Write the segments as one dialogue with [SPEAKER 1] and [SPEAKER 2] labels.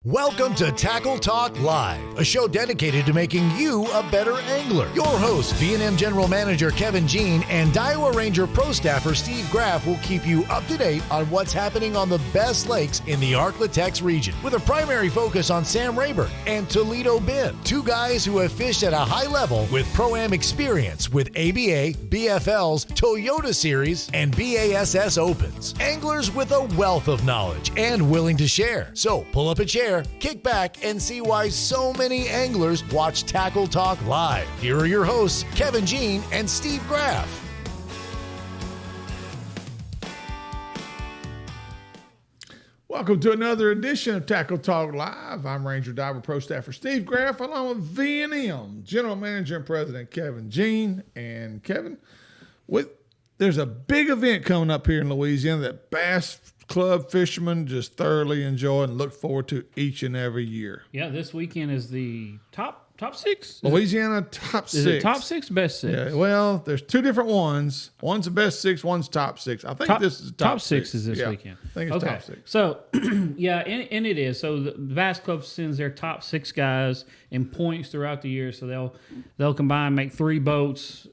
[SPEAKER 1] Welcome to Tackle Talk Live, a show dedicated to making you a better angler. Your host, V&M General Manager Kevin Jean and Iowa Ranger Pro Staffer Steve Graff will keep you up to date on what's happening on the best lakes in the Arklatex region, with a primary focus on Sam Rayburn and Toledo Bend, two guys who have fished at a high level with Pro-Am experience with ABA, BFLs, Toyota Series, and BASS Opens. Anglers with a wealth of knowledge and willing to share. So pull up a chair, kick back, and see why so many anglers watch Tackle Talk Live. Here are your hosts, Kevin Jean and Steve Graff.
[SPEAKER 2] Welcome to another edition of Tackle Talk Live. I'm Ranger Diver Pro Staffer Steve Graff, along with V&M General Manager and President Kevin Jean. And Kevin, there's a big event coming up here in Louisiana that Bass Club fishermen just thoroughly enjoy and look forward to each and every year.
[SPEAKER 3] Yeah, this weekend is the top six?
[SPEAKER 2] Louisiana top six.
[SPEAKER 3] Is it top six, best six?
[SPEAKER 2] Yeah, well, there's two different ones. One's the best six, one's top six. I think this is top six.
[SPEAKER 3] Is this weekend.
[SPEAKER 2] I think it's top six.
[SPEAKER 3] So, yeah, and it is. So the Bass Club sends their top six guys in points throughout the year. So they'll combine, make three boats.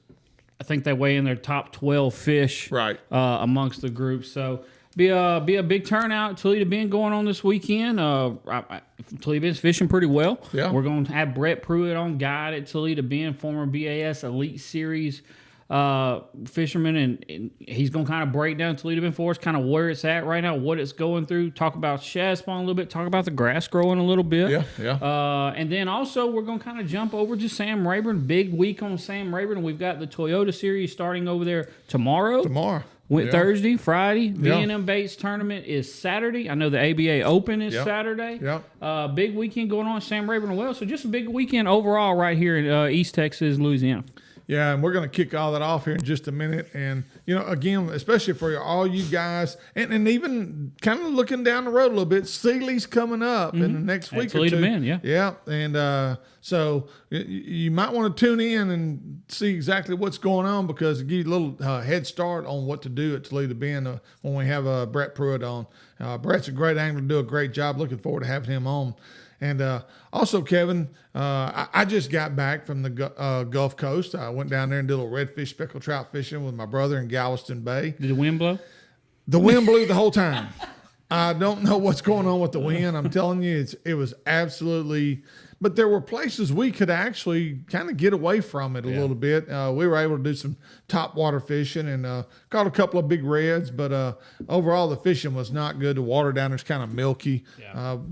[SPEAKER 3] I think they weigh in their top 12 fish amongst the group. So be a big turnout. Toledo Bend going on this weekend. Toledo Bend's fishing pretty well.
[SPEAKER 2] Yeah.
[SPEAKER 3] We're going to have Brett Preuett on guide at Toledo Bend, former BAS Elite Series fisherman, and he's going to kind of break down Toledo Bend for us, kind of where it's at right now, what it's going through, talk about shad spawn a little bit, talk about the grass growing a little bit.
[SPEAKER 2] Yeah.
[SPEAKER 3] And then also we're going to kind of jump over to Sam Rayburn. Big week on Sam Rayburn. We've got the Toyota Series starting over there tomorrow. Thursday, Friday. V&M Baits Tournament is Saturday. I know the ABA Open is Saturday. Big weekend going on at Sam Rayburn well. So just a big weekend overall right here in East Texas, Louisiana.
[SPEAKER 2] Yeah, and we're going to kick all that off here in just a minute. And, again, especially for all you guys, and even kind of looking down the road a little bit, Sealy's coming up in the next week or two.
[SPEAKER 3] Bend, yeah.
[SPEAKER 2] Yeah, and so you might want to tune in and see exactly what's going on, because it gives you a little head start on what to do at Toledo Bend when we have Brett Preuett on. Brett's a great angler, do a great job. Looking forward to having him on. And also, Kevin, I just got back from the Gulf Coast. I went down there and did a little redfish speckled trout fishing with my brother in Galveston Bay.
[SPEAKER 3] Did the wind blow?
[SPEAKER 2] The wind blew the whole time. I don't know what's going on with the wind. I'm telling you, it was absolutely. But there were places we could actually kind of get away from it a little bit. We were able to do some top water fishing and caught a couple of big reds, but overall the fishing was not good. The water down there's kind of milky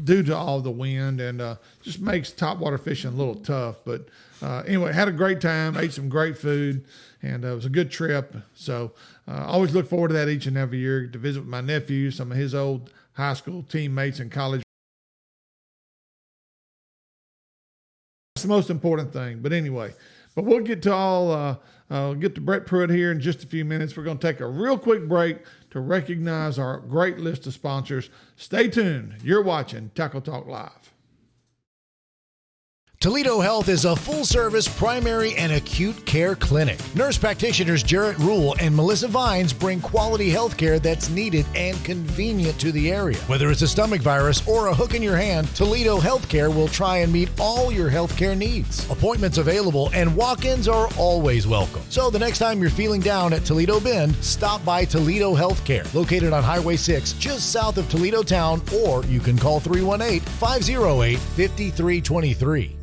[SPEAKER 2] due to all the wind, and just makes top water fishing a little tough. But anyway, had a great time, ate some great food, and it was a good trip. So I always look forward to that each and every year, to visit with my nephew, some of his old high school teammates and college. That's the most important thing. But anyway, we'll get to get to Brett Preuett here in just a few minutes. We're going to take a real quick break to recognize our great list of sponsors. Stay tuned. You're watching Tackle Talk Live.
[SPEAKER 1] Toledo Health is a full-service primary and acute care clinic. Nurse practitioners Jarrett Rule and Melissa Vines bring quality health care that's needed and convenient to the area. Whether it's a stomach virus or a hook in your hand, Toledo Healthcare will try and meet all your healthcare needs. Appointments available and walk-ins are always welcome. So the next time you're feeling down at Toledo Bend, stop by Toledo Healthcare, located on Highway 6, just south of Toledo Town, or you can call 318-508-5323.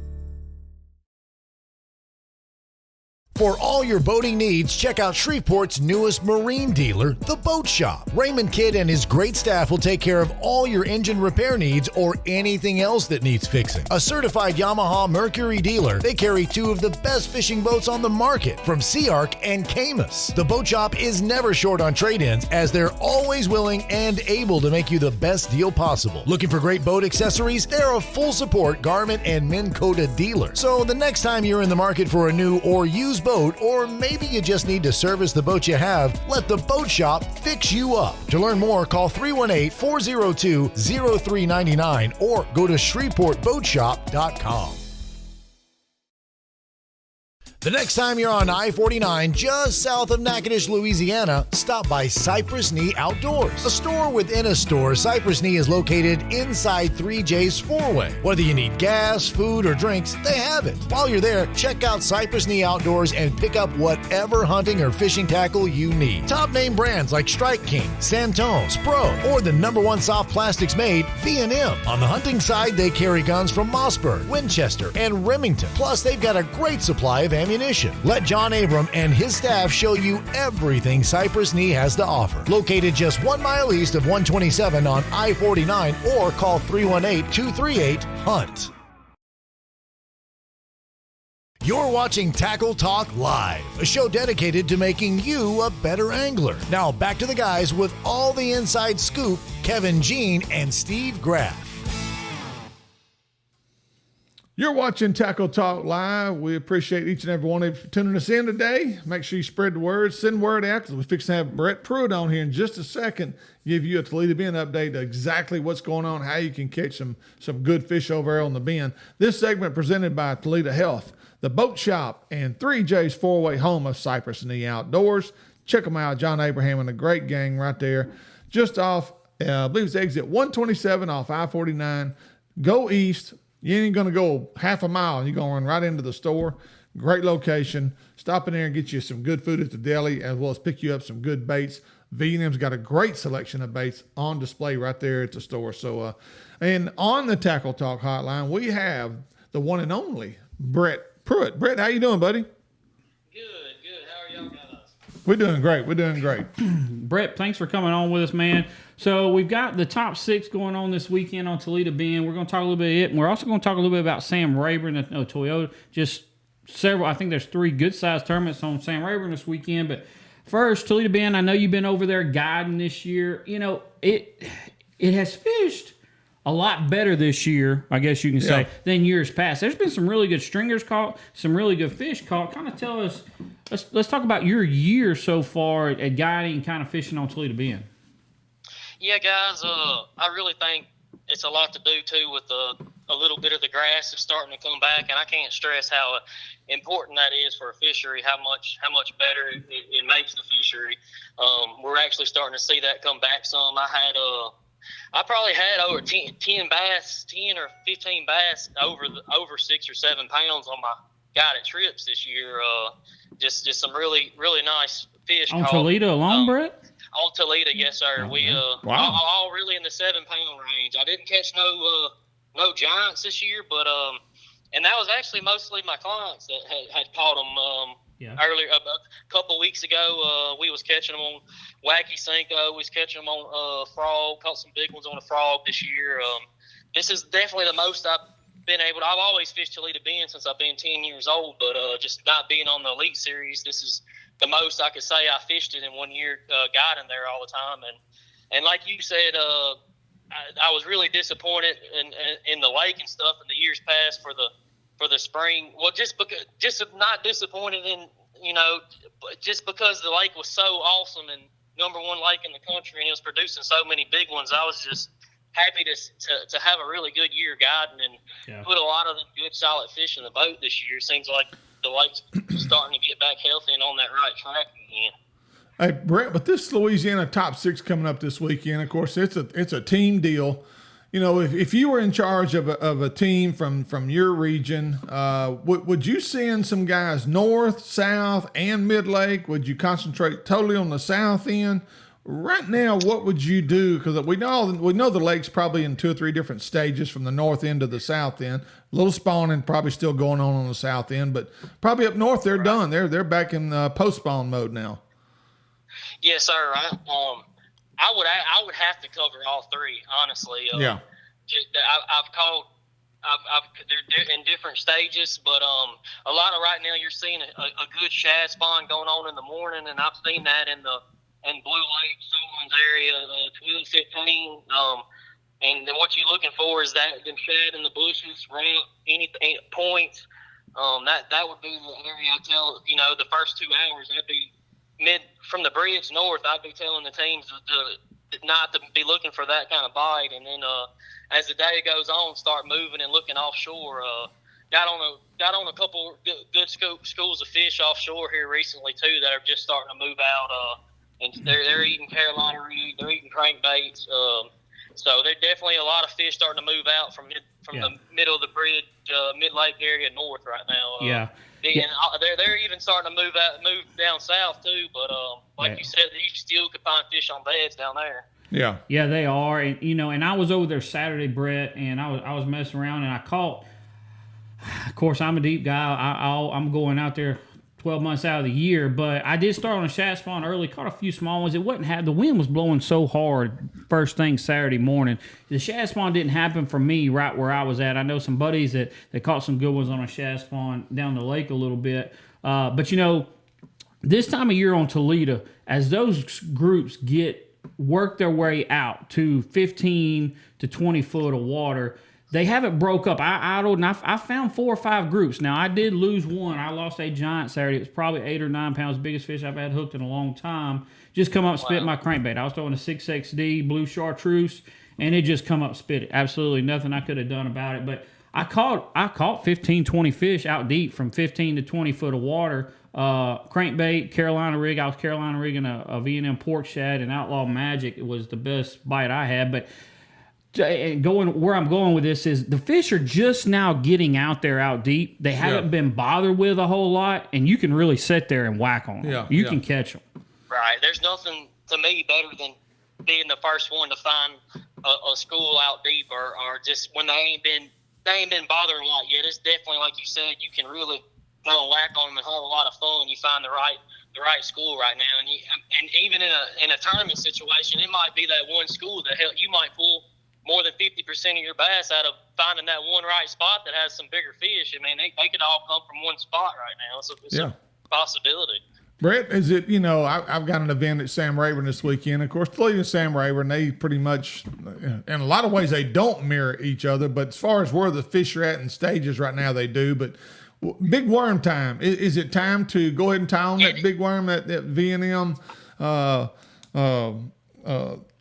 [SPEAKER 1] For all your boating needs, check out Shreveport's newest marine dealer, The Boat Shop. Raymond Kidd and his great staff will take care of all your engine repair needs or anything else that needs fixing. A certified Yamaha Mercury dealer, they carry two of the best fishing boats on the market from Sea Arc and Camus. The Boat Shop is never short on trade-ins, as they're always willing and able to make you the best deal possible. Looking for great boat accessories? They're a full support garment and Minn Kota dealer. So the next time you're in the market for a new or used boat, or maybe you just need to service the boat you have, let the Boat Shop fix you up. To learn more, call 318-402-0399 or go to ShreveportBoatShop.com. The next time you're on I-49 just south of Natchitoches, Louisiana, stop by Cypress Knee Outdoors. A store within a store, Cypress Knee is located inside 3J's four-way. Whether you need gas, food, or drinks, they have it. While you're there, check out Cypress Knee Outdoors and pick up whatever hunting or fishing tackle you need. Top name brands like Strike King, Santone, Spro, or the #1 soft plastics made, V&M. On the hunting side, they carry guns from Mossberg, Winchester, and Remington. Plus, they've got a great supply of ammunition. Let John Abram and his staff show you everything Cypress Knee has to offer. Located just 1 mile east of 127 on I-49, or call 318-238-HUNT. You're watching Tackle Talk Live, a show dedicated to making you a better angler. Now back to the guys with all the inside scoop, Kevin Jean and Steve Graff.
[SPEAKER 2] You're watching Tackle Talk Live. We appreciate each and every one of you for tuning us in today. Make sure you spread the word, send word out, because we're fixing to have Brett Preuett on here in just a second, give you a Toledo Bend update to exactly what's going on, how you can catch some good fish over there on the Bend. This segment presented by Toledo Health, the Boat Shop, and 3J's four-way home of Cypress Knee Outdoors. Check them out, John Abraham and a great gang right there, just off, I believe it's exit 127 off I-49. Go east. You ain't going to go half a mile, and you're going to run right into the store. Great location. Stop in there and get you some good food at the deli, as well as pick you up some good baits. V&M's got a great selection of baits on display right there at the store. So, and on the Tackle Talk hotline, we have the one and only Brett Preuett. Brett, how you doing, buddy?
[SPEAKER 4] Good. How are y'all guys?
[SPEAKER 2] We're doing great.
[SPEAKER 3] Brett, thanks for coming on with us, man. So we've got the top 6 going on this weekend on Toledo Bend. We're going to talk a little bit of it, and we're also going to talk a little bit about Sam Rayburn at Toyota. Just several, I think there's 3 good-sized tournaments on Sam Rayburn this weekend. But first, Toledo Bend, I know you've been over there guiding this year. You know, it has fished a lot better this year, I guess you can say, than years past. There's been some really good stringers caught, some really good fish caught. Kind of tell us, let's talk about your year so far at guiding and kind of fishing on Toledo Bend.
[SPEAKER 4] Yeah, guys, I really think it's a lot to do, too, with a little bit of the grass is starting to come back, and I can't stress how important that is for a fishery, how much better it makes the fishery. We're actually starting to see that come back some. I probably had over 10 bass, 10 or 15 bass over 6 or 7 pounds on my guided trips this year. Just some really, really nice fish.
[SPEAKER 3] On Toledo alone, Brett?
[SPEAKER 4] On Toledo, yes, sir.
[SPEAKER 3] Oh,
[SPEAKER 4] We
[SPEAKER 2] wow.
[SPEAKER 4] all really in the 7-pound range. I didn't catch no giants this year, but and that was actually mostly my clients that had caught them earlier. A couple weeks ago, we was catching them on Wacky Cinco. We was catching them on frog. Caught some big ones on a frog this year. This is definitely the most I've been able to. I've always fished Toledo Bend since I've been 10 years old, but just not being on the Elite Series, this is the most I could say I fished it in 1 year, guiding there all the time. And like you said, I was really disappointed in the lake and stuff in the years past for the spring. Well, just not disappointed in, just because the lake was so awesome and #1 lake in the country and it was producing so many big ones. I was just happy to have a really good year guiding and put a lot of the good solid fish in the boat this year. Seems like the lake's starting to get back healthy and on that right track again.
[SPEAKER 2] Hey, Brett, but this Louisiana top 6 coming up this weekend, of course, it's a team deal. You know, if you were in charge of a team from your region, would you send some guys north, south, and mid-lake? Would you concentrate totally on the south end? Right now, what would you do? Because we know the lake's probably in 2 or 3 different stages from the north end to the south end. A little spawning probably still going on the south end, but probably up north they're done. They're back in post spawn mode now.
[SPEAKER 4] Yes, sir. I would have to cover all 3, honestly.
[SPEAKER 2] Yeah.
[SPEAKER 4] I've caught. They're in different stages, but a lot of right now you're seeing a good shad spawn going on in the morning, and I've seen that in Blue Lake, Solon's area, 12-15. And then what you're looking for is that them shad in the bushes, ramp, any points. That would be the area I tell. The first 2 hours, that'd be from the bridge north. I'd be telling the teams not to be looking for that kind of bite, and then as the day goes on, start moving and looking offshore. got on a couple good schools of fish offshore here recently too that are just starting to move out. And they're eating Carolina rig, they're eating crankbaits. So there's definitely a lot of fish starting to move out from the middle of the bridge, mid-lake area north right now. And they're even starting to move down south too. But like you said, you still could find fish on beds down there.
[SPEAKER 3] Yeah, they are. And and I was over there Saturday, Brett, and I was messing around and I caught. Of course, I'm a deep guy. I'm going out there 12 months out of the year, but I did start on a shad spawn early, caught a few small ones. It wasn't the wind was blowing so hard first thing Saturday morning. The shad spawn didn't happen for me right where I was at. I know some buddies that caught some good ones on a shad spawn down the lake a little bit. But this time of year on Toledo, as those groups work their way out to 15 to 20 foot of water, they haven't broke up. I idled, and I found 4 or 5 groups. Now, I did lose one. I lost a giant Saturday. It was probably 8 or 9 pounds, biggest fish I've had hooked in a long time. Just come up, spit my crankbait. I was throwing a 6XD blue chartreuse, and it just come up, spit it. Absolutely nothing I could have done about it. But I caught 15, 20 fish out deep from 15 to 20 foot of water. Crankbait, Carolina rig. I was Carolina rigging a V&M pork shad and Outlaw Magic. It was the best bite I had, but where I'm going with this is the fish are just now getting out there out deep. They haven't been bothered with a whole lot, and you can really sit there and whack on them. You can catch them.
[SPEAKER 4] Right. There's nothing to me better than being the first one to find a school out deep, or just when they ain't been bothering a lot yet. It's definitely like you said. You can really go and whack on them and have a lot of fun. You find the right school right now, and even in a tournament situation, it might be that one school that you might pull more than 50% of your bass out of finding that one right spot that has some bigger fish. I mean, they could all come from one spot right now. So it's a possibility.
[SPEAKER 2] Brett, is it, I've got an event at Sam Rayburn this weekend. Of course, Toledo and Sam Rayburn, they pretty much, in a lot of ways, they don't mirror each other. But as far as where the fish are at in stages right now, they do. But big worm time. Is it time to go ahead and tie on that big worm, that V&M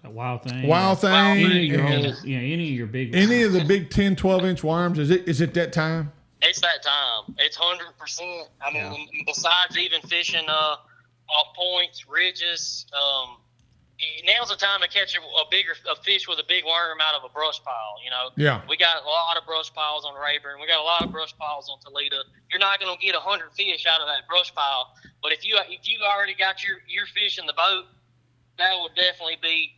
[SPEAKER 3] Wild thing.
[SPEAKER 2] Any
[SPEAKER 3] of your big ones.
[SPEAKER 2] Any of the big 10, 12-inch worms. Is it that time?
[SPEAKER 4] It's that time. It's 100%. I mean, besides even fishing off points, ridges, now's the time to catch a fish with a big worm out of a brush pile.
[SPEAKER 2] Yeah.
[SPEAKER 4] We got a lot of brush piles on Rayburn. We got a lot of brush piles on Toledo. You're not going to get 100 fish out of that brush pile, but if you already got your fish in the boat, that would definitely be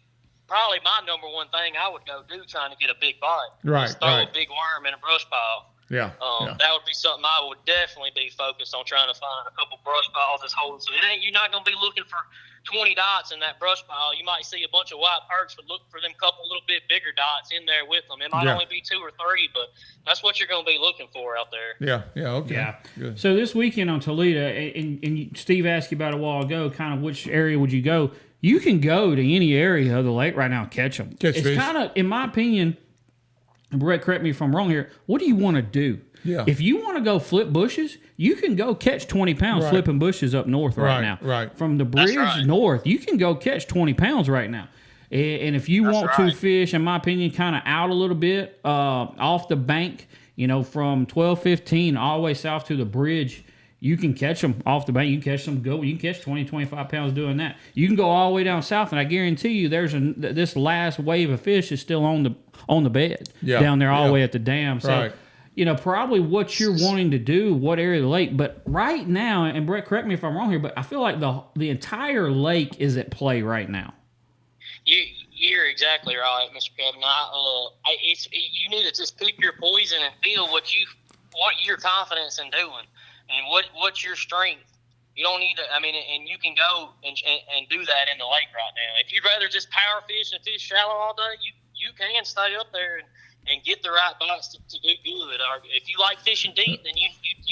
[SPEAKER 4] probably my number one thing I would go do trying to get a big bite.
[SPEAKER 2] Right.
[SPEAKER 4] Just throw a big worm in a brush pile.
[SPEAKER 2] Yeah.
[SPEAKER 4] That would be something I would definitely be focused on, trying to find a couple brush piles that's holding. So you're not going to be looking for 20 dots in that brush pile. You might see a bunch of white perch, but look for them couple little bit bigger dots in there with them. It might only be 2 or 3, but that's what you're going to be looking for out there.
[SPEAKER 2] Yeah. Okay.
[SPEAKER 3] Yeah.
[SPEAKER 2] Good.
[SPEAKER 3] So this weekend on Toledo, and Steve asked you about it a while ago, kind of which area would you go? You can go to any area of the lake right now and catch them. It's kind of, in my opinion, and Brett, correct me if I'm wrong here, what do you want to do?
[SPEAKER 2] Yeah.
[SPEAKER 3] If you want to go flip bushes, you can go catch 20 pounds flipping bushes up north right now.
[SPEAKER 2] Right.
[SPEAKER 3] From the bridge north, you can go catch 20 pounds right now. And if you want to fish, in my opinion, kind of out a little bit, off the bank, from 12-15 all the way south to the bridge, you can catch them off the bank. You can catch them You can catch 20, 25 pounds doing that. You can go all the way down south, and I guarantee you there's this last wave of fish is still on the bed down there all the way at the dam. So, probably what you're wanting to do, what area of the lake. But right now, and Brett, correct me if I'm wrong here, but I feel like the entire lake is at play right now.
[SPEAKER 4] You're exactly right, Mr. Kevin. You need to just pick your poison and feel what your confidence in doing. And what's your strength? You don't need to. And you can go and do that in the lake right now. If you'd rather just power fish and fish shallow all day, you can stay up there and get the right bites to do good. Or if you like fishing deep, then you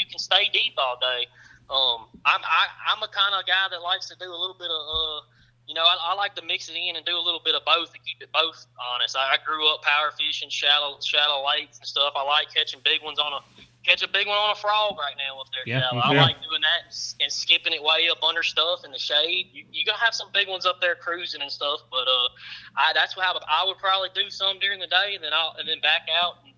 [SPEAKER 4] can stay deep all day. I'm a kind of guy that likes to do a little bit of I like to mix it in and do a little bit of both and keep it both honest. I grew up power fishing shallow lakes and stuff. I like catching big ones catch a big one on a frog right now up there. Shallow. I like doing that and skipping it way up under stuff in the shade. You gotta have some big ones up there cruising and stuff. But that's how I would probably do some during the day, and then back out and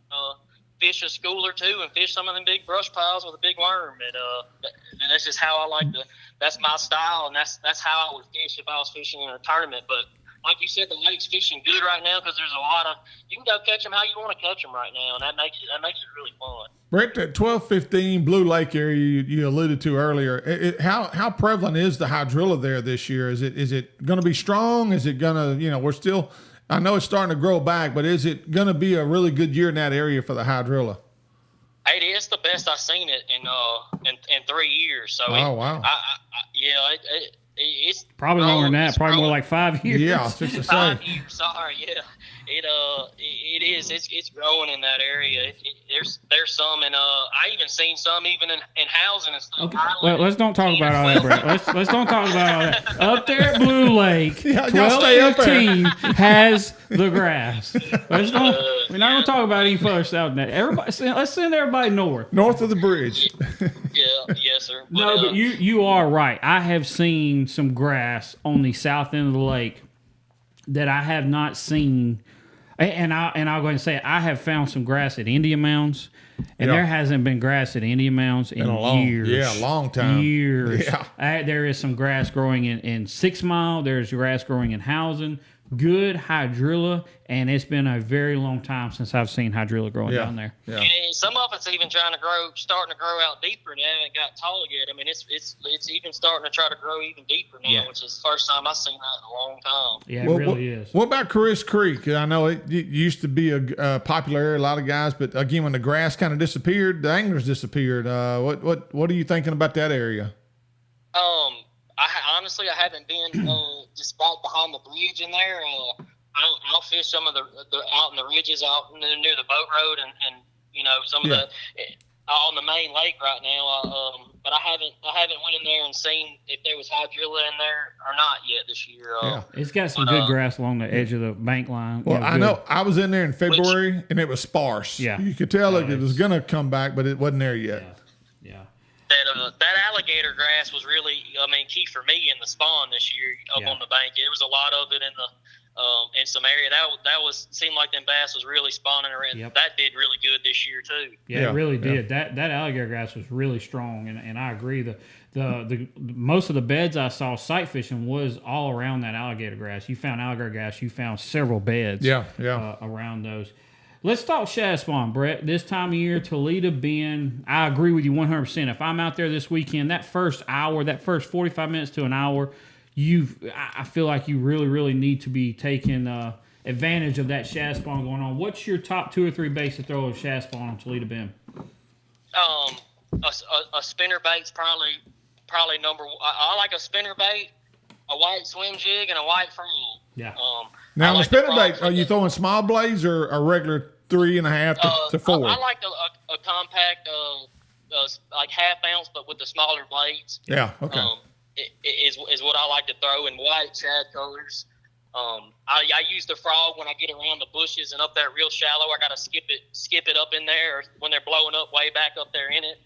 [SPEAKER 4] fish a school or two and fish some of them big brush piles with a big worm. And that's just how I like to. That's my style, and that's how I would fish if I was fishing in a tournament. But like you said, the lake's fishing good right now because there's a lot of. You can go catch them how you want to catch them right now, and that makes it really fun.
[SPEAKER 2] Brett, that 12-15 Blue Lake area you alluded to earlier, how prevalent is the hydrilla there this year? Is it going to be strong? Is it going to, we're still, I know it's starting to grow back, but is it going to be a really good year in that area for the hydrilla?
[SPEAKER 4] It is the best I've seen it in 3 years. So
[SPEAKER 2] wow.
[SPEAKER 4] It's
[SPEAKER 3] probably longer than that. Probably more like 5 years.
[SPEAKER 2] Yeah, just to say.
[SPEAKER 4] 5 years. Sorry, yeah. It is. It's growing in that area. There's some, and I even seen some even in housing and stuff.
[SPEAKER 3] Okay. Well, let's don't talk about all that, Brett. Let's don't talk about all that. Up there at Blue Lake, 12-15 has the grass. We're not gonna talk about any further south than that. Let's send everybody north
[SPEAKER 2] of the bridge.
[SPEAKER 4] Yes, sir.
[SPEAKER 3] But you are right. I have seen some grass on the south end of the lake that I have not seen. And I'll go ahead and say it. I have found some grass at Indian Mounds, and there hasn't been grass at Indian Mounds in years.
[SPEAKER 2] Yeah, a long time.
[SPEAKER 3] Years.
[SPEAKER 2] Yeah.
[SPEAKER 3] There is some grass growing in 6 Mile. There's grass growing in Housing. Good hydrilla, and it's been a very long time since I've seen hydrilla growing down there.
[SPEAKER 4] Yeah. And some of it's even starting to grow out deeper, and they haven't got tall yet. I mean, it's even starting to try to grow even deeper now, which is the first time I've seen that in a long time.
[SPEAKER 3] Yeah, it really is.
[SPEAKER 2] What about Chris Creek? I know it used to be a popular area, a lot of guys, but again, when the grass kind of disappeared, the anglers disappeared. What are you thinking about that area?
[SPEAKER 4] Honestly, I haven't been just right behind the bridge in there. I'll fish some of the out in the ridges out near the boat road and some of the on the main lake right now. But I haven't went in there and seen if there was hydrilla in there or not yet this year.
[SPEAKER 3] It's got some good grass along the edge of the bank line.
[SPEAKER 2] Well, I know I was in there in February and it was sparse.
[SPEAKER 3] Yeah,
[SPEAKER 2] you could tell it was going to come back, but it wasn't there yet.
[SPEAKER 3] Yeah.
[SPEAKER 4] That alligator grass was really, key for me in the spawn this year on the bank. There was a lot of it in some area. That seemed like them bass was really spawning around. Yep. That did really good this year too.
[SPEAKER 3] Yeah, it really did. That alligator grass was really strong, and I agree. The most of the beds I saw sight fishing was all around that alligator grass. You found alligator grass. You found several beds. Around those. Let's talk shad spawn, Brett. This time of year, Toledo Bend, I agree with you 100%. If I'm out there this weekend, that first hour, that first 45 minutes to an hour, I feel like you really, really need to be taking advantage of that shad spawn going on. What's your top 2 or 3 baits to throw a shad spawn on Toledo Bend?
[SPEAKER 4] A spinner bait's probably number one. I like a spinner bait, a white swim jig, and a white frog.
[SPEAKER 3] Yeah.
[SPEAKER 2] Now, on the spinner bait, are you throwing small blades or a regular 3.5 to 4?
[SPEAKER 4] I like a compact, like 1/2 ounce, but with the smaller blades.
[SPEAKER 2] Yeah, okay.
[SPEAKER 4] Is what I like to throw in white shad colors. I use the frog when I get around the bushes and up there real shallow. I got to skip it up in there when they're blowing up way back up there in it.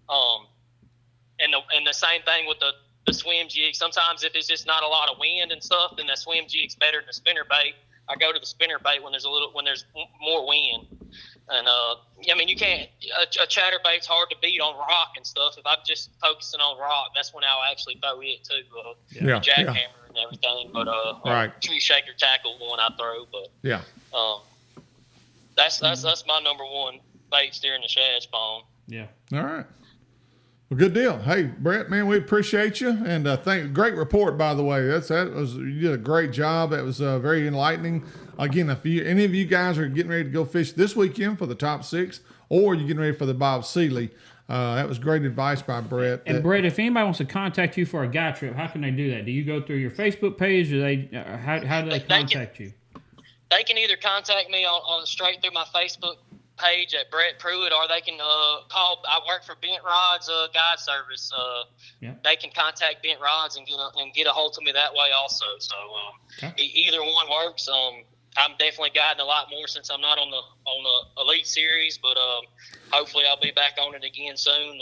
[SPEAKER 4] And the same thing with the swim jig. Sometimes if it's just not a lot of wind and stuff, then the swim jig's better than the spinner bait. I go to the spinner bait when there's more wind. And you can't. A chatterbait's hard to beat on rock and stuff. If I'm just focusing on rock, that's when I'll actually throw it too. The jackhammer and everything, but tree shaker tackle one I throw. But that's my number one bait steering the shad spawn.
[SPEAKER 3] Yeah.
[SPEAKER 2] All right. Well, good deal. Hey, Brett, man, we appreciate you, and great report, by the way. You did a great job. That was very enlightening. Again, if any of you guys are getting ready to go fish this weekend for the top 6, or you're getting ready for the Bob Seeley, that was great advice by Brett.
[SPEAKER 3] And Brett, if anybody wants to contact you for a guide trip, how can they do that? Do you go through your Facebook page, or how do they contact you?
[SPEAKER 4] They can either contact me on straight through my Facebook page at Brett Preuett, or they can call. I work for Bent Rods Guide Service. They can contact Bent Rods and get a hold of me that way also. So either one works. I'm definitely guiding a lot more since I'm not on the Elite Series, but hopefully I'll be back on it again soon.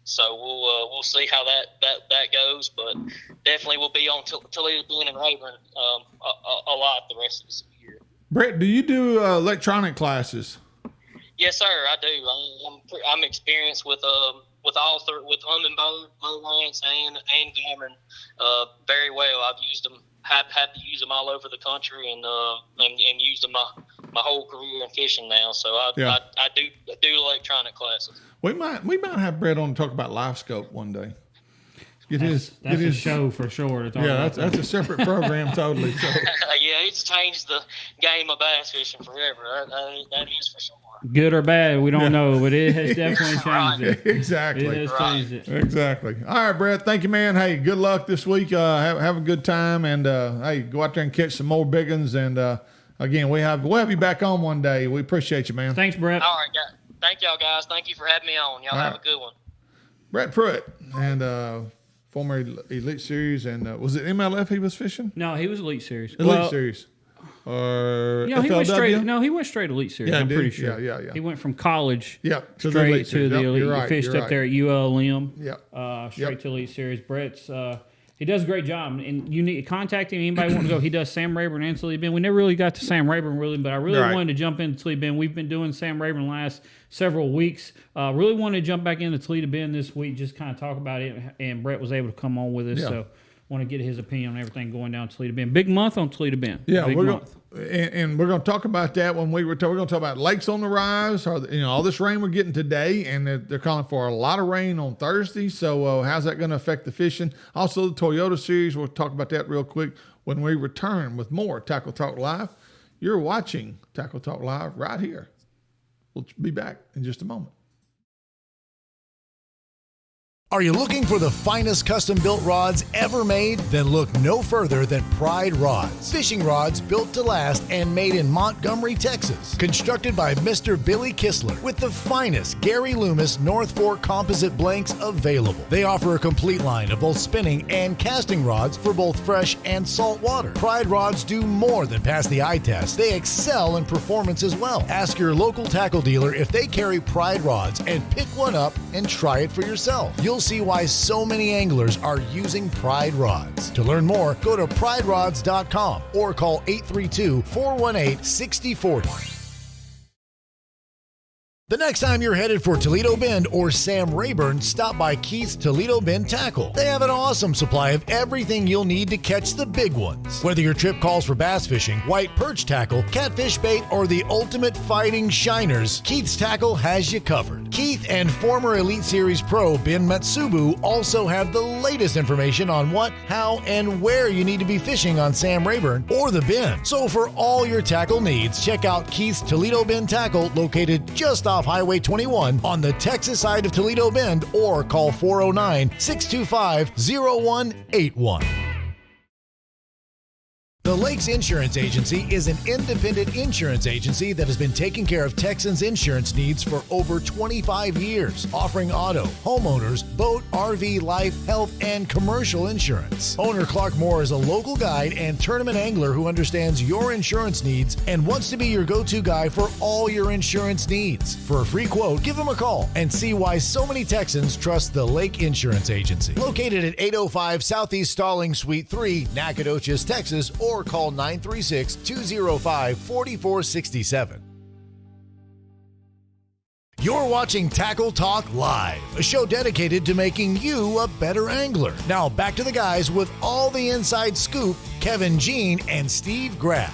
[SPEAKER 4] So we'll see how that goes, but definitely we'll be on Toledo Bend and Rayburn a lot the rest of this year.
[SPEAKER 2] Brett, do you do electronic classes?
[SPEAKER 4] Yes, sir. I do. I'm experienced with all with humming bow lance and gammon very well. I've used them. Had to use them all over the country and used them my whole career in fishing now. So I do electronic classes.
[SPEAKER 2] We might have Brett on to talk about live scope one day.
[SPEAKER 3] That's a show for sure. To talk about
[SPEAKER 2] that's a separate program totally. So.
[SPEAKER 4] Yeah, it's changed the game of bass fishing forever. That is for sure.
[SPEAKER 3] Good or bad, we don't know, but it has definitely changed it.
[SPEAKER 2] Exactly.
[SPEAKER 3] It has changed it.
[SPEAKER 2] Exactly. All right, Brett. Thank you, man. Hey, good luck this week. Have a good time, and hey, go out there and catch some more big ones. And again, we'll have you back on one day. We appreciate you, man.
[SPEAKER 3] Thanks, Brett.
[SPEAKER 4] All right, guys. Thank y'all, guys. Thank you for having me on. Y'all have a good one.
[SPEAKER 2] Brett Preuett, and former Elite Series, and was it MLF he was fishing?
[SPEAKER 3] No, he was Elite Series.
[SPEAKER 2] Elite Series. Or
[SPEAKER 3] yeah, he went straight. No, he went straight Elite Series.
[SPEAKER 2] Yeah,
[SPEAKER 3] I'm pretty sure.
[SPEAKER 2] Yeah.
[SPEAKER 3] He went from college.
[SPEAKER 2] Yep, to
[SPEAKER 3] straight
[SPEAKER 2] the Elite
[SPEAKER 3] to the Elite.
[SPEAKER 2] Yep,
[SPEAKER 3] He fished up there at ULM.
[SPEAKER 2] Yep.
[SPEAKER 3] Straight to Elite Series. Brett's he does a great job, and you need to contact him. Anybody want to go? He does Sam Rayburn and Toledo Bend. We never really got to Sam Rayburn but I really wanted to jump into Toledo Bend. We've been doing Sam Rayburn the last several weeks. Really wanted to jump back into Toledo Bend this week, just kind of talk about it. And Brett was able to come on with us, so want to get his opinion on everything going down Toledo Bend. Big month on Toledo Bend.
[SPEAKER 2] Yeah,
[SPEAKER 3] big month.
[SPEAKER 2] And we're going to talk about that when we're going to talk about lakes on the rise, or all this rain we're getting today, and they're calling for a lot of rain on Thursday. So how's that going to affect the fishing? Also, the Toyota Series. We'll talk about that real quick when we return with more Tackle Talk Live. You're watching Tackle Talk Live right here. We'll be back in just a moment.
[SPEAKER 1] Are you looking for the finest custom-built rods ever made? Then look no further than Pride Rods. Fishing rods built to last and made in Montgomery, Texas. Constructed by Mr. Billy Kistler with the finest Gary Loomis North Fork composite blanks available. They offer a complete line of both spinning and casting rods for both fresh and salt water. Pride Rods do more than pass the eye test. They excel in performance as well. Ask your local tackle dealer if they carry Pride Rods and pick one up and try it for yourself. You'll see why so many anglers are using Pride Rods. To learn more, go to priderods.com or call 832-418-6040. The next time you're headed for Toledo Bend or Sam Rayburn, stop by Keith's Toledo Bend Tackle. They have an awesome supply of everything you'll need to catch the big ones. Whether your trip calls for bass fishing, white perch tackle, catfish bait, or the ultimate fighting shiners, Keith's Tackle has you covered. Keith and former Elite Series pro Ben Matsubu also have the latest information on what, how, and where you need to be fishing on Sam Rayburn or the Bend. So for all your tackle needs, check out Keith's Toledo Bend Tackle, located just off Highway 21 on the Texas side of Toledo Bend, or call 409-625-0181. The Lakes Insurance Agency is an independent insurance agency that has been taking care of Texans' insurance needs for over 25 years, offering auto, homeowners, boat, RV, life, health, and commercial insurance. Owner Clark Moore is a local guide and tournament angler who understands your insurance needs and wants to be your go-to guy for all your insurance needs. For a free quote, give him a call and see why so many Texans trust the Lake Insurance Agency. Located at 805 Southeast Stalling Suite 3, Nacogdoches, Texas, or call 936-205-4467. You're watching Tackle Talk Live, a show dedicated to making you a better angler. Now back to the guys with all the inside scoop, Kevin Jean and Steve Graff.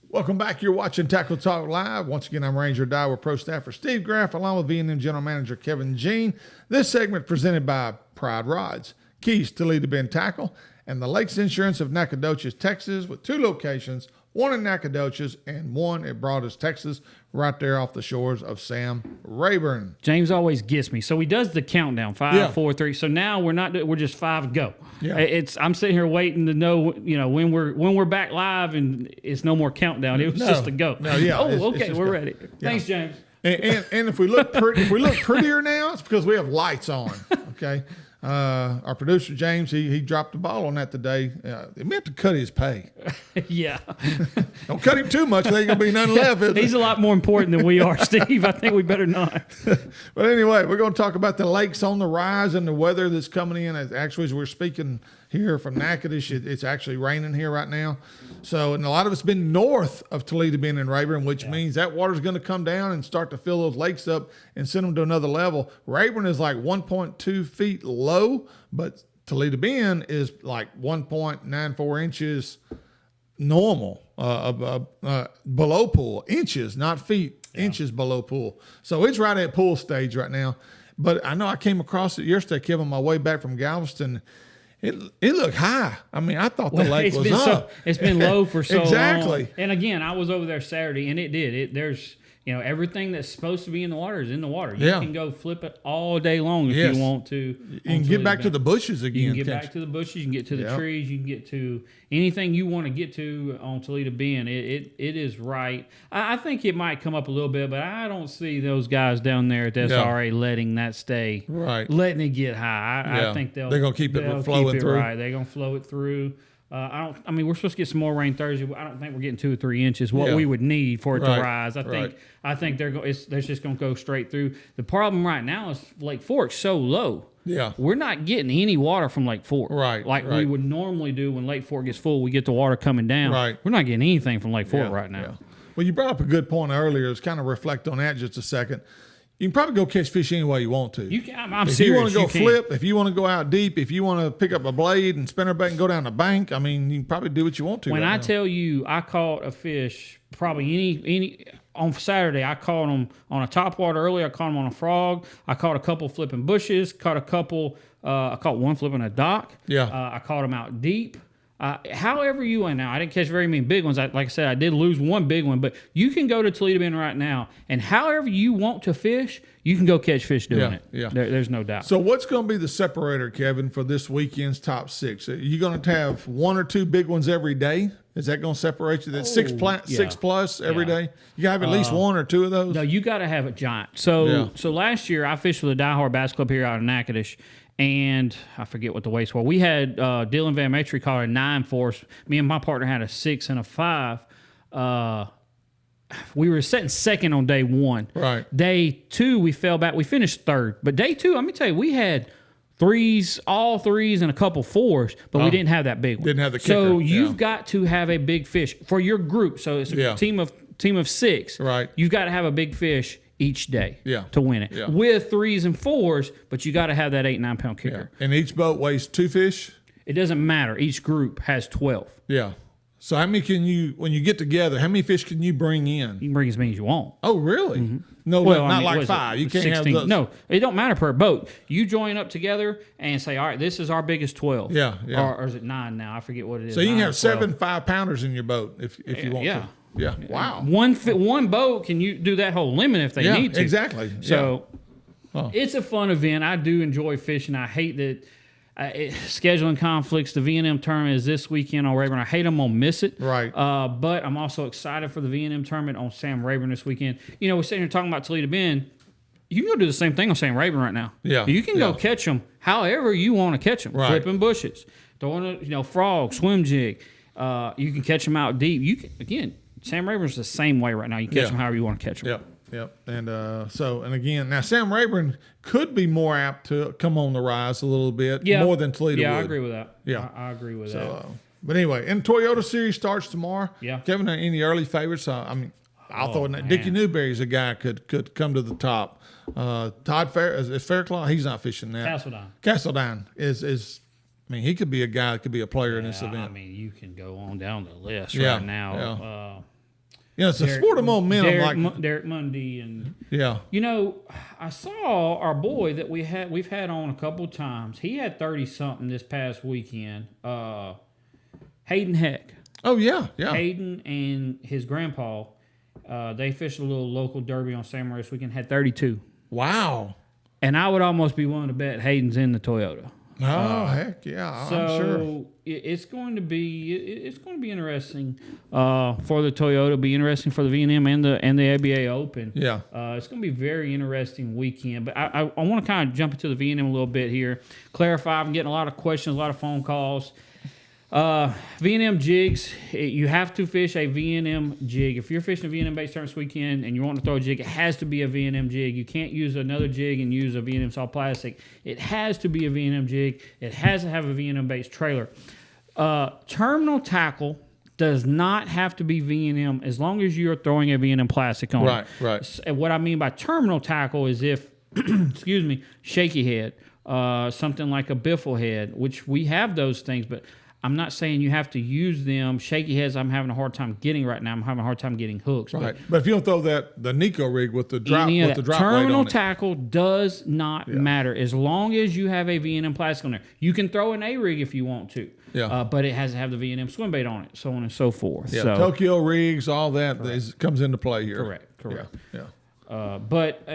[SPEAKER 2] Welcome back. You're watching Tackle Talk Live. Once again, I'm Ranger Dye with Pro Staffer Steve Graff, along with V&M General Manager Kevin Jean. This segment presented by Pride Rods, Keys Toledo Bend Tackle, and the Lakes Insurance of Nacogdoches, Texas, with 2 locations, one in Nacogdoches and one at Broadus, Texas, right there off the shores of Sam Rayburn.
[SPEAKER 3] James always gets me. So he does the countdown, 5, 4, 3. So now we're just 5 go. Yeah. I'm sitting here waiting to know, when we're back live and it's no more countdown. It was just a go.
[SPEAKER 2] No, yeah.
[SPEAKER 3] Okay, we're ready. Yeah. Thanks, James.
[SPEAKER 2] And if we look prettier now, it's because we have lights on. Okay. Our producer James, he dropped the ball on that today. He meant to cut his pay.
[SPEAKER 3] Yeah.
[SPEAKER 2] Don't cut him too much. There ain't gonna be none left.
[SPEAKER 3] He's a lot more important than we are, Steve. I think we better not.
[SPEAKER 2] But anyway, we're going to talk about the lakes on the rise and the weather that's coming in. Actually, as we're speaking here from Natchitoches. It's actually raining here right now. So, and a lot of it's been north of Toledo Bend and Rayburn, which means that water's going to come down and start to fill those lakes up and send them to another level. Rayburn is like 1.2 feet low, but Toledo Bend is like 1.94 inches normal, below pool, inches, not feet, inches below pool. So it's right at pool stage right now. But I know I came across it yesterday, Kevin, on my way back from Galveston. It looked high. I mean, I thought the lake was up.
[SPEAKER 3] It's been low for so
[SPEAKER 2] exactly.
[SPEAKER 3] long. And again, I was over there Saturday, and it did. There's everything that's supposed to be in the water is in the water. You can go flip it all day long if you want to.
[SPEAKER 2] You can get back to the bushes again.
[SPEAKER 3] You can get back to the bushes. You can get to the trees. You can get to anything you want to get to on Toledo Bend. It is right. I think it might come up a little bit, but I don't see those guys down there at the SRA letting that stay.
[SPEAKER 2] Right.
[SPEAKER 3] Letting it get high. I think they're
[SPEAKER 2] going to keep it flowing through.
[SPEAKER 3] Right. They're going to flow it through. We're supposed to get some more rain Thursday. I don't think we're getting 2 or 3 inches. What we would need for it to rise. I think they're just going to go straight through. The problem right now is Lake Fork's so low.
[SPEAKER 2] Yeah,
[SPEAKER 3] we're not getting any water from Lake Fork. We would normally do when Lake Fork gets full. We get the water coming down.
[SPEAKER 2] Right.
[SPEAKER 3] We're not getting anything from Lake Fork right now.
[SPEAKER 2] Yeah. Well, you brought up a good point earlier. Let's kind of reflect on that just a second. You can probably go catch fish any way you want to.
[SPEAKER 3] I'm serious.
[SPEAKER 2] If you want to go flip, if you want to go out deep, if you want to pick up a blade and spinner bait and go down the bank, I mean, you can probably do what you want to.
[SPEAKER 3] When I tell you I caught a fish, probably any on Saturday, I caught them on a topwater earlier. I caught them on a frog. I caught a couple flipping bushes. Caught a couple. I caught one flipping a dock.
[SPEAKER 2] Yeah.
[SPEAKER 3] I caught them out deep. However you went now, I didn't catch very many big ones. Like I said, I did lose one big one, but you can go to Toledo Bend right now, and however you want to fish, you can go catch fish doing it.
[SPEAKER 2] Yeah.
[SPEAKER 3] There's no doubt.
[SPEAKER 2] So what's going to be the separator, Kevin, for this weekend's top 6? Are you going to have 1 or 2 big ones every day? Is that going to separate you? That's 6 plus every day? You got to have at least 1 or 2 of those?
[SPEAKER 3] No, you got to have a giant. So last year, I fished with the Die Hard Bass Club here out of Natchitoches. And I forget what the weights were. We had Dylan Van Matry caught a 9 for us. Me and my partner had a 6 and a 5. We were sitting second on day 1.
[SPEAKER 2] Right.
[SPEAKER 3] Day 2, we fell back. We finished third. But day 2, let me tell you, we had all threes, and a couple 4s, but we didn't have that big one.
[SPEAKER 2] Didn't have the kicker.
[SPEAKER 3] So you've got to have a big fish for your group. So it's a team of 6.
[SPEAKER 2] Right.
[SPEAKER 3] You've got to have a big fish each day to win it with 3s and 4s, but you got to have that 8-9 pound kicker.
[SPEAKER 2] And each boat weighs 2 fish?
[SPEAKER 3] It doesn't matter. Each group has 12.
[SPEAKER 2] Yeah. So how many when you get together, how many fish can you bring in?
[SPEAKER 3] You can bring as many as you want.
[SPEAKER 2] Oh, really? Mm-hmm. No, not like 5. You can't 16. Have those.
[SPEAKER 3] No, it don't matter per boat. You join up together and say, all right, this is our biggest 12.
[SPEAKER 2] Yeah.
[SPEAKER 3] Or is it 9 now? I forget what it is.
[SPEAKER 2] So you can have 7 5-pounders in your boat if you want to. Yeah. Wow.
[SPEAKER 3] One boat, can you do that whole limit if they need to?
[SPEAKER 2] Exactly.
[SPEAKER 3] So it's a fun event. I do enjoy fishing. I hate that scheduling conflicts. The V&M tournament is this weekend on Rayburn. I hate I'm going to miss it.
[SPEAKER 2] Right.
[SPEAKER 3] But I'm also excited for the V&M tournament on Sam Rayburn this weekend. We're sitting here talking about Toledo Bend. You can go do the same thing on Sam Rayburn right now.
[SPEAKER 2] Yeah.
[SPEAKER 3] You can go catch them however you want to catch them.
[SPEAKER 2] Right.
[SPEAKER 3] Flipping bushes, throwing frog, swim jig. You can catch them out deep. Sam Rayburn's the same way right now. You catch them however you want to catch them.
[SPEAKER 2] Yep. And and again, now Sam Rayburn could be more apt to come on the rise a little bit more than Toledo would.
[SPEAKER 3] I agree with that.
[SPEAKER 2] Yeah.
[SPEAKER 3] I agree with that.
[SPEAKER 2] But anyway, and Toyota Series starts tomorrow.
[SPEAKER 3] Yeah.
[SPEAKER 2] Kevin, any early favorites? I'll throw in that. Dickie Newberry's a guy could come to the top. Todd Fairclough, he's not fishing that. Castledine is he could be a guy that could be a player in this event.
[SPEAKER 3] You can go on down the list right now.
[SPEAKER 2] It's a sport of momentum.
[SPEAKER 3] Derek Mundy and
[SPEAKER 2] yeah.
[SPEAKER 3] I saw our boy that we've had on a couple of times. He had 30-something this past weekend. Hayden Heck.
[SPEAKER 2] Oh yeah.
[SPEAKER 3] Hayden and his grandpa, they fished a little local derby on Sam Rayburn this weekend. Had 32.
[SPEAKER 2] Wow.
[SPEAKER 3] And I would almost be willing to bet Hayden's in the Toyota.
[SPEAKER 2] Oh heck yeah!
[SPEAKER 3] So
[SPEAKER 2] I'm sure
[SPEAKER 3] it's going to be interesting for the Toyota. Be interesting for the V&M and the ABA Open.
[SPEAKER 2] Yeah,
[SPEAKER 3] it's going to be a very interesting weekend. But I want to kind of jump into the V&M a little bit here. Clarify. I'm getting a lot of questions, a lot of phone calls. V&M jigs, you have to fish a V&M jig. If you're fishing a V&M Baits tournament this weekend and you want to throw a jig, it has to be a V&M jig. You can't use another jig and use a V&M soft plastic. It has to be a V&M jig. It has to have a V&M Baits trailer. Terminal tackle does not have to be V&M as long as you're throwing a V&M plastic on it.
[SPEAKER 2] Right.
[SPEAKER 3] And what I mean by terminal tackle is if, excuse me, shaky head, something like a biffle head, which we have those things, but I'm not saying you have to use them. Shaky heads, I'm having a hard time getting right now. I'm having a hard time getting hooks.
[SPEAKER 2] Right. But if you don't throw the Nico rig with the drop
[SPEAKER 3] terminal
[SPEAKER 2] weight on
[SPEAKER 3] tackle does not matter as long as you have a V&M plastic on there. You can throw an A rig if you want to.
[SPEAKER 2] Yeah.
[SPEAKER 3] But it has to have the V&M swim bait on it, so on and so forth.
[SPEAKER 2] Yeah.
[SPEAKER 3] So,
[SPEAKER 2] Tokyo rigs, all that comes into play here.
[SPEAKER 3] Correct.
[SPEAKER 2] Yeah.
[SPEAKER 3] But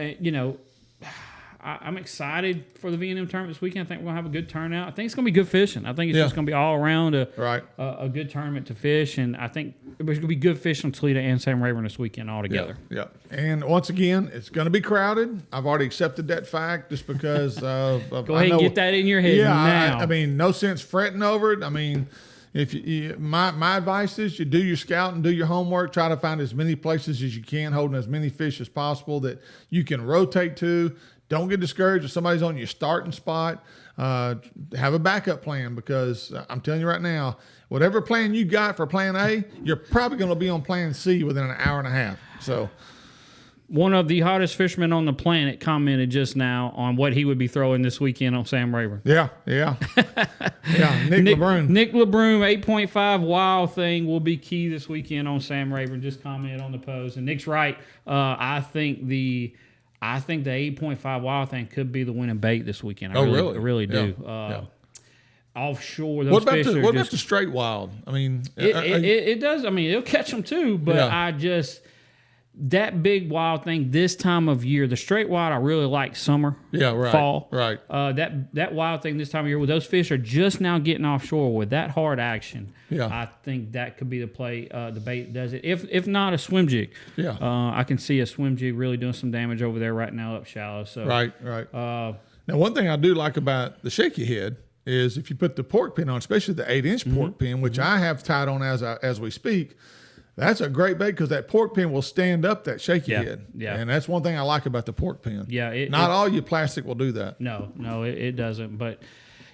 [SPEAKER 3] I'm excited for the V&M tournament this weekend. I think we're going to have a good turnout. I think it's going to be good fishing. I think it's just going to be all around a good tournament to fish. And I think there's going to be good fish on Toledo and Sam Rayburn this weekend altogether.
[SPEAKER 2] Yeah. And once again, it's going to be crowded. I've already accepted that fact just because of
[SPEAKER 3] Go ahead and get that in your head now.
[SPEAKER 2] I mean, no sense fretting over it. I mean, if my advice is you do your scouting, do your homework, try to find as many places as you can, holding as many fish as possible that you can rotate to. Don't get discouraged if somebody's on your starting spot. Have a backup plan because I'm telling you right now, whatever plan you got for plan A, you're probably going to be on plan C within an hour and a half. So,
[SPEAKER 3] one of the hottest fishermen on the planet commented just now on what he would be throwing this weekend on Sam Rayburn.
[SPEAKER 2] Yeah. Nick LeBrun.
[SPEAKER 3] Nick LeBrun, 8.5 wild thing will be key this weekend on Sam Rayburn. Just commented on the post. And Nick's right. I think the 8.5 wild thing could be the winning bait this weekend. I really do. Offshore, those fish
[SPEAKER 2] what about the straight wild? I mean,
[SPEAKER 3] it does. I mean, it'll catch them too, but that big wild thing this time of year, the straight wild, I really like summer, fall.
[SPEAKER 2] Right.
[SPEAKER 3] That wild thing this time of year, where those fish are just now getting offshore with that hard action. Yeah. I think that could be the play. The bait does it. If not a swim jig. Yeah. I can see a swim jig really doing some damage over there right now up shallow. So
[SPEAKER 2] right. Now, one thing I do like about the shaky head is if you put the pork pin on, especially the 8-inch pork pin, which I have tied on as we speak. That's a great bait because that pork pin will stand up that shaky head. Yeah. And that's one thing I like about the pork pin. Yeah. Not all your plastic will do that.
[SPEAKER 3] No, it doesn't. But,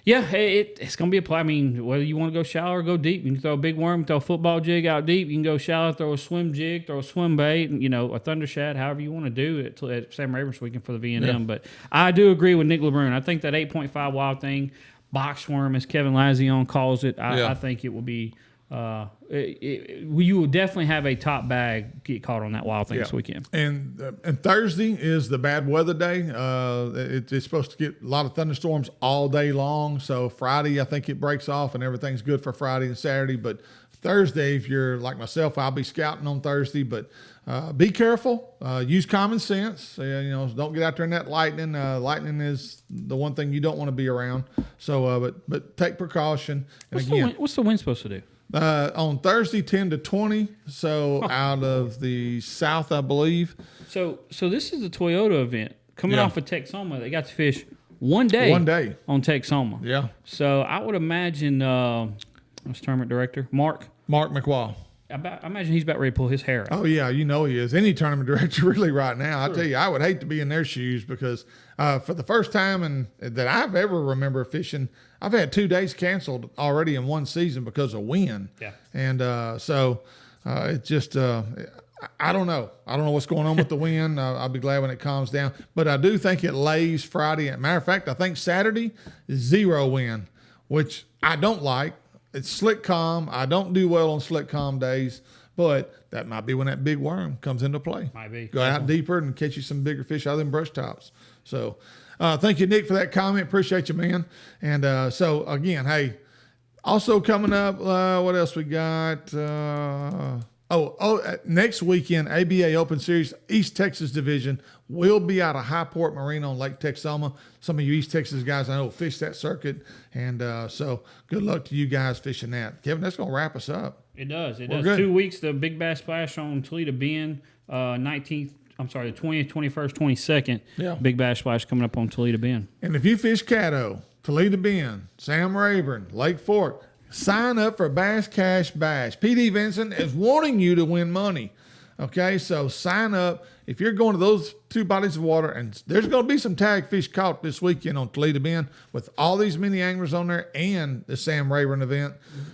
[SPEAKER 3] it's going to be a play. I mean, whether you want to go shallow or go deep, you can throw a big worm, throw a football jig out deep. You can go shallow, throw a swim jig, throw a swim bait, and, a thunder shad, however you want to do it at Sam Rayburn weekend for the V&M. Yeah. But I do agree with Nick LeBrun. I think that 8.5 wild thing, box worm, as Kevin Lazion calls it, I think it will be – you will definitely have a top bag get caught on that wild thing this weekend.
[SPEAKER 2] And Thursday is the bad weather day. It's supposed to get a lot of thunderstorms all day long. So Friday, I think it breaks off and everything's good for Friday and Saturday. But Thursday, if you're like myself, I'll be scouting on Thursday. But be careful. Use common sense. Don't get out there in that lightning. Lightning is the one thing you don't want to be around. So, but take precaution. And
[SPEAKER 3] what's the wind supposed to do?
[SPEAKER 2] On Thursday, 10 to 20, so out of the south, I believe.
[SPEAKER 3] So this is the Toyota event coming off of Texoma. They got to fish one day on Texoma. Yeah. So I would imagine, what's the tournament director? Mark
[SPEAKER 2] McWall.
[SPEAKER 3] I imagine he's about ready to pull his hair out.
[SPEAKER 2] Oh, yeah, he is. Any tournament director really right now. I tell you, I would hate to be in their shoes because for the first time that I've ever remember fishing, I've had 2 days canceled already in one season because of wind. Yeah. And so it just I don't know. I don't know what's going on with the wind. I'll be glad when it calms down. But I do think it lays Friday. Matter of fact, I think Saturday is 0 wind, which I don't like. It's slick calm. I don't do well on slick calm days, but that might be when that big worm comes into play.
[SPEAKER 3] Might be.
[SPEAKER 2] Go out deeper and catch you some bigger fish other than brush tops. So thank you, Nick, for that comment. Appreciate you, man. And so, again, hey, also coming up, what else we got? Next weekend, ABA Open Series, East Texas Division will be out of Highport Marina on Lake Texoma. Some of you East Texas guys I know fish that circuit, and so good luck to you guys fishing that. Kevin, that's going to wrap us up.
[SPEAKER 3] It does. It does. Good. 2 weeks, the Big Bass Splash on Toledo Bend, the 20th, 21st, 22nd. Yeah. Big Bass Splash coming up on Toledo Bend.
[SPEAKER 2] And if you fish Caddo, Toledo Bend, Sam Rayburn, Lake Fork, sign up for Bass Cash Bash. PD Vincent is wanting you to win money. Okay, so sign up. If you're going to those 2 bodies of water, and there's going to be some tag fish caught this weekend on Toledo Bend with all these mini anglers on there and the Sam Rayburn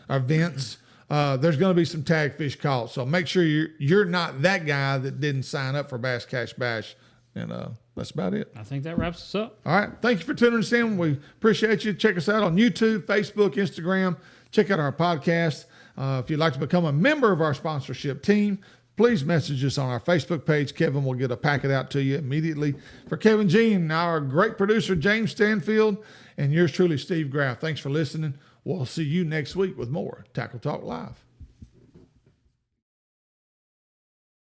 [SPEAKER 2] events. There's going to be some tag fish caught. So make sure you're not that guy that didn't sign up for Bass Cash Bash. And that's about it.
[SPEAKER 3] I think that wraps us up.
[SPEAKER 2] All right. Thank you for tuning us in. We appreciate you. Check us out on YouTube, Facebook, Instagram. Check out our podcast. If you'd like to become a member of our sponsorship team, please message us on our Facebook page. Kevin will get a packet out to you immediately. For Kevin Jean, our great producer, James Stanfield, and yours truly, Steve Graff. Thanks for listening. We'll see you next week with more Tackle Talk Live.